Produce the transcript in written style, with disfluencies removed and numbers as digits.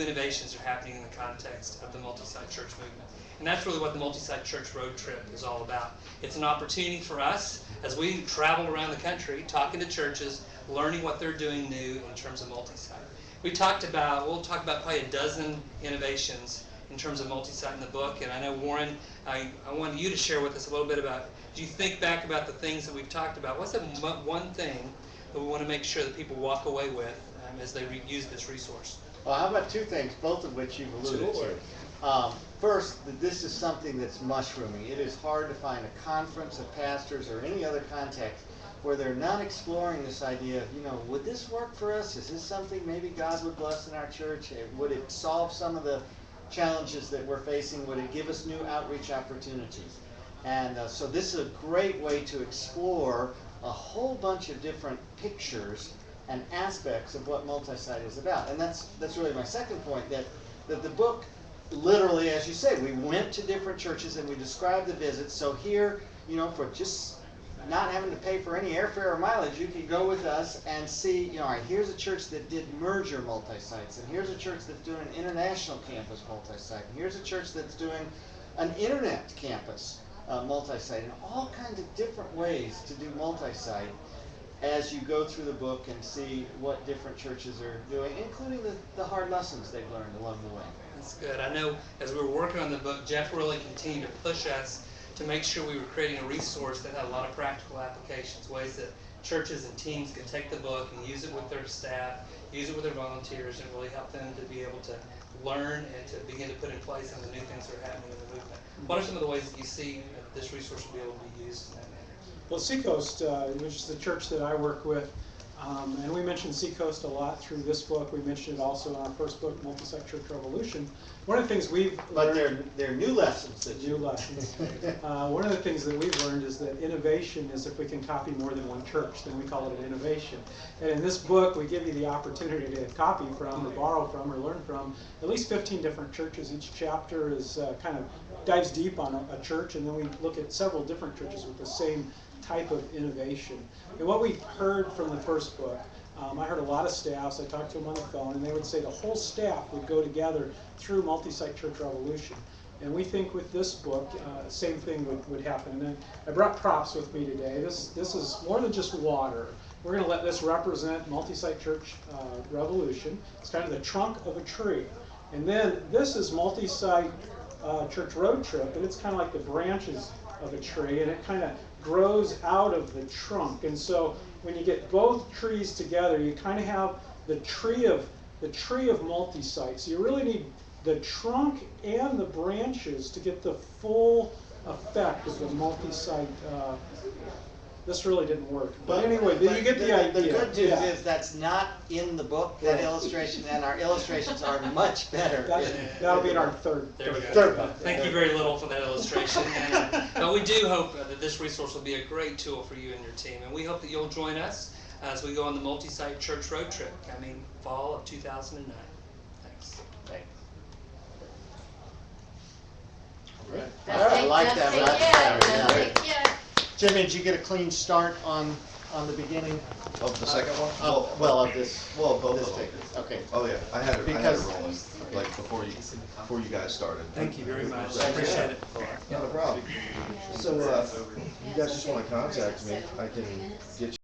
innovations are happening in the context of the multi-site church movement. And that's really what the multi-site church road trip is all about. It's an opportunity for us as we travel around the country, talking to churches, learning what they're doing new in terms of multi-site. We'll talk about probably a dozen innovations in terms of multi-site in the book. And I know, Warren, I wanted you to share with us a little bit about, as you think back about the things that we've talked about, what's the one thing that we want to make sure that people walk away with as they use this resource? Well, how about two things, both of which you've alluded to. First, that this is something that's mushrooming. It is hard to find a conference of pastors or any other context where they're not exploring this idea of, would this work for us? Is this something maybe God would bless in our church? Would it solve some of the challenges that we're facing? Would it give us new outreach opportunities? And so this is a great way to explore a whole bunch of different pictures and aspects of what multi-site is about. And that's really my second point, that the book, literally, as you say, we went to different churches and we described the visits. So here, for just not having to pay for any airfare or mileage, you can go with us and see, all right, here's a church that did merger multi-sites, and here's a church that's doing an international campus multi-site, and here's a church that's doing an internet campus multi-site, and all kinds of different ways to do multi-site as you go through the book and see what different churches are doing, including the hard lessons they've learned along the way. That's good. I know as we were working on the book, Geoff really continued to push us to make sure we were creating a resource that had a lot of practical applications, ways that churches and teams can take the book and use it with their staff, use it with their volunteers, and really help them to be able to learn and to begin to put in place some of the new things that are happening in the movement. What are some of the ways that you see this resource will be able to be used in that manner? Well, Seacoast, which is the church that I work with, and we mentioned Seacoast a lot through this book. We mentioned it also in our first book, Multi-Site Church Revolution. One of the things we've learned... But they're new lessons. New lessons. One of the things that we've learned is that innovation is if we can copy more than one church, then we call it an innovation. And in this book, we give you the opportunity to copy from, or borrow from, or learn from at least 15 different churches. Each chapter is kind of dives deep on a church, and then we look at several different churches with the same type of innovation. And what we heard from the first book, I heard a lot of staffs, I talked to them on the phone, and they would say the whole staff would go together through Multi-Site Church Revolution. And we think with this book, same thing would happen. And I brought props with me today. This is more than just water. We're going to let this represent Multi-Site Church Revolution. It's kind of the trunk of a tree. And then this is Multi-Site Church Road Trip, and it's kind of like the branches of a tree, and it kind of grows out of the trunk. And so when you get both trees together, you kind of have the tree of multi-site. So you really need the trunk and the branches to get the full effect of the multi-site. This really didn't work. But anyway, you get the idea. The good news is that's not in the book, that illustration, and our illustrations are much better. That'll be in our third. There we go. Thank you very little for that illustration. But we do hope that this resource will be a great tool for you and your team. And we hope that you'll join us as we go on the Multi-Site Church Road Trip coming fall of 2009. Thanks. All right. I like that. Jimmy, did you get a clean start on the beginning of the second one? Of this. Well, both this of them. Okay. Oh yeah, I had it rolling like before you guys started. Thank you very much. I appreciate it. Not a problem. So you guys just want to contact me, I can get